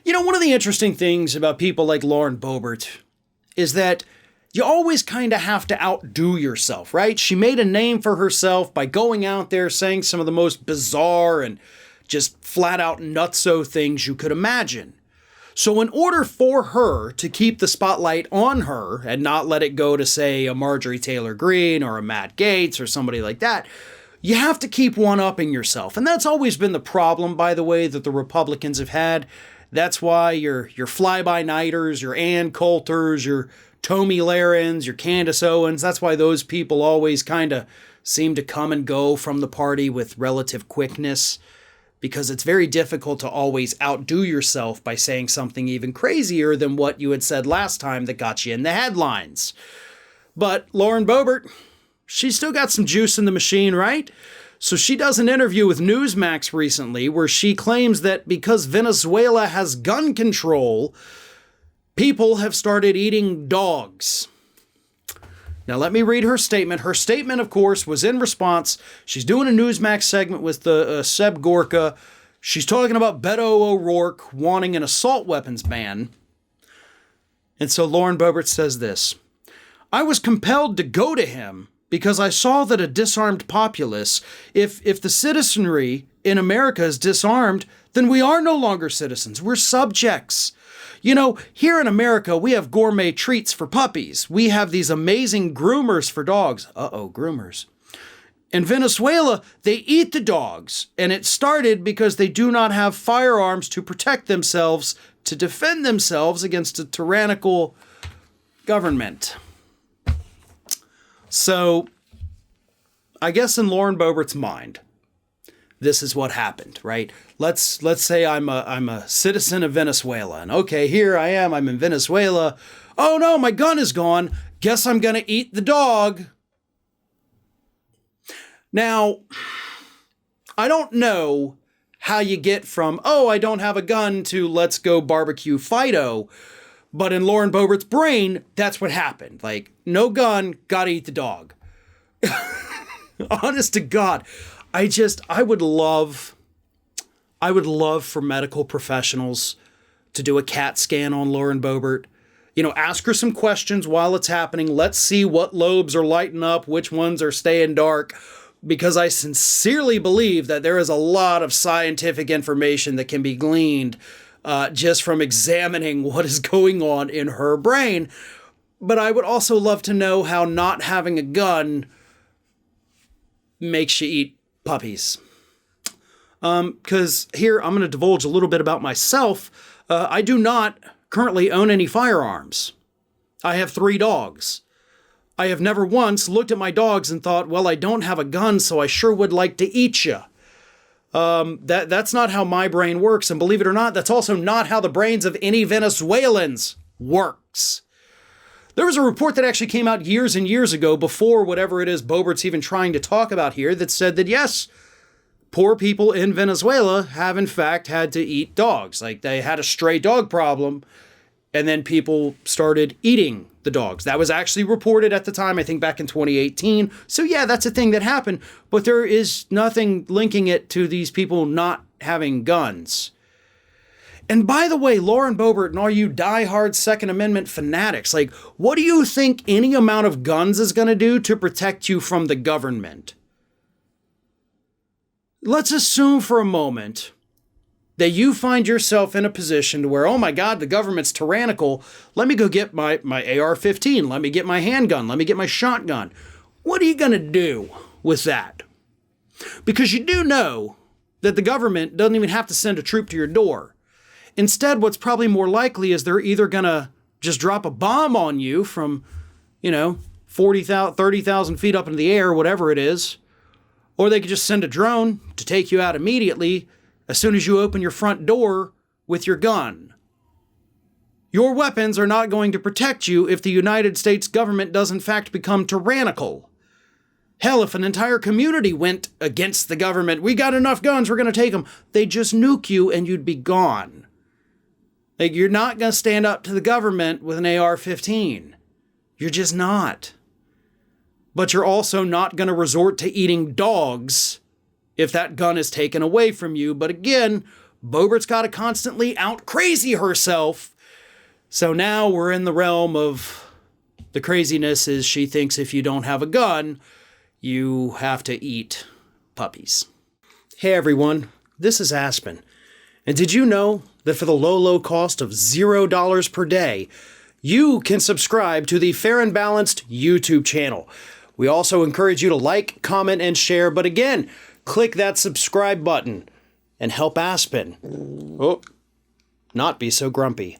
You know, one of the interesting things about people like Lauren Bobert is that you always kind of have to outdo yourself, right? She made a name for herself by going out there saying some of the most bizarre and just flat out nutso things you could imagine. So in order for her to keep the spotlight on her and not let it go to, say, a Marjorie Taylor Greene or a Matt Gaetz or somebody like that, you have to keep one-upping yourself. And that's always been the problem, by the way, that the Republicans have had. That's why your fly-by-nighters, your Ann Coulters, your Tomi Lahrens, your Candace Owens, that's why those people always kind of seem to come and go from the party with relative quickness, because it's very difficult to always outdo yourself by saying something even crazier than what you had said last time that got you in the headlines. But Lauren Bobert, she's still got some juice in the machine, right? So she does an interview with Newsmax recently where she claims that because Venezuela has gun control, people have started eating dogs. Now, let me read her statement. Her statement, of course, was in response. She's doing a Newsmax segment with the Seb Gorka. She's talking about Beto O'Rourke wanting an assault weapons ban. And so Lauren Bobert says this: I was compelled to go to him because I saw that a disarmed populace, if the citizenry in America is disarmed, then we are no longer citizens. We're subjects. You know, here in America, we have gourmet treats for puppies. We have these amazing groomers for dogs. Groomers. In Venezuela, they eat the dogs, and it started because they do not have firearms to protect themselves, to defend themselves against a tyrannical government. So, I guess in Lauren Bobert's mind, this is what happened, right? Let's say I'm a citizen of Venezuela, and okay, here I am, I'm in Venezuela. Oh no, my gun is gone. Guess I'm gonna eat the dog. Now, I don't know how you get from, oh, I don't have a gun, to let's go barbecue Fido, but in Lauren Bobert's brain, that's what happened. Like, no gun, gotta eat the dog. Honest to God. I would love for medical professionals to do a CAT scan on Lauren Bobert. You know, ask her some questions while it's happening. Let's see what lobes are lighting up, which ones are staying dark, because I sincerely believe that there is a lot of scientific information that can be gleaned just from examining what is going on in her brain. But I would also love to know how not having a gun makes you eat puppies. Because here I'm going to divulge a little bit about myself. I do not currently own any firearms. I have 3 dogs. I have never once looked at my dogs and thought, well, I don't have a gun, so I sure would like to eat you. That's not how my brain works. And believe it or not, that's also not how the brains of any Venezuelans works. There was a report that actually came out years and years ago, before whatever it is Bobert's even trying to talk about here, that said that yes, poor people in Venezuela have in fact had to eat dogs. Like, they had a stray dog problem, and then people started eating the dogs. That was actually reported at the time, I think back in 2018. So yeah, that's a thing that happened, but there is nothing linking it to these people not having guns. And by the way, Lauren Bobert and all you diehard Second Amendment fanatics, like, what do you think any amount of guns is going to do to protect you from the government? Let's assume for a moment that you find yourself in a position to where, oh my God, the government's tyrannical. Let me go get my AR-15. Let me get my handgun. Let me get my shotgun. What are you going to do with that? Because you do know that the government doesn't even have to send a troop to your door. Instead, what's probably more likely is they're either going to just drop a bomb on you from, 40,000, 30,000 feet up into the air, whatever it is, or they could just send a drone to take you out immediately as soon as you open your front door with your gun. Your weapons are not going to protect you if the United States government does in fact become tyrannical. Hell, if an entire community went against the government, we got enough guns, we're going to take them, they'd just nuke you and you'd be gone. Like, you're not going to stand up to the government with an AR-15. You're just not. But you're also not going to resort to eating dogs if that gun is taken away from you. But again, Boebert's got to constantly out-crazy herself. So now we're in the realm of the craziness is she thinks if you don't have a gun, you have to eat puppies. Hey everyone, this is Aspen. And did you know that for the low cost of $0 per day, you can subscribe to the Fair and Balanced YouTube channel. We also encourage you to like, comment, and share, but again, click that subscribe button and help Aspen not be so grumpy.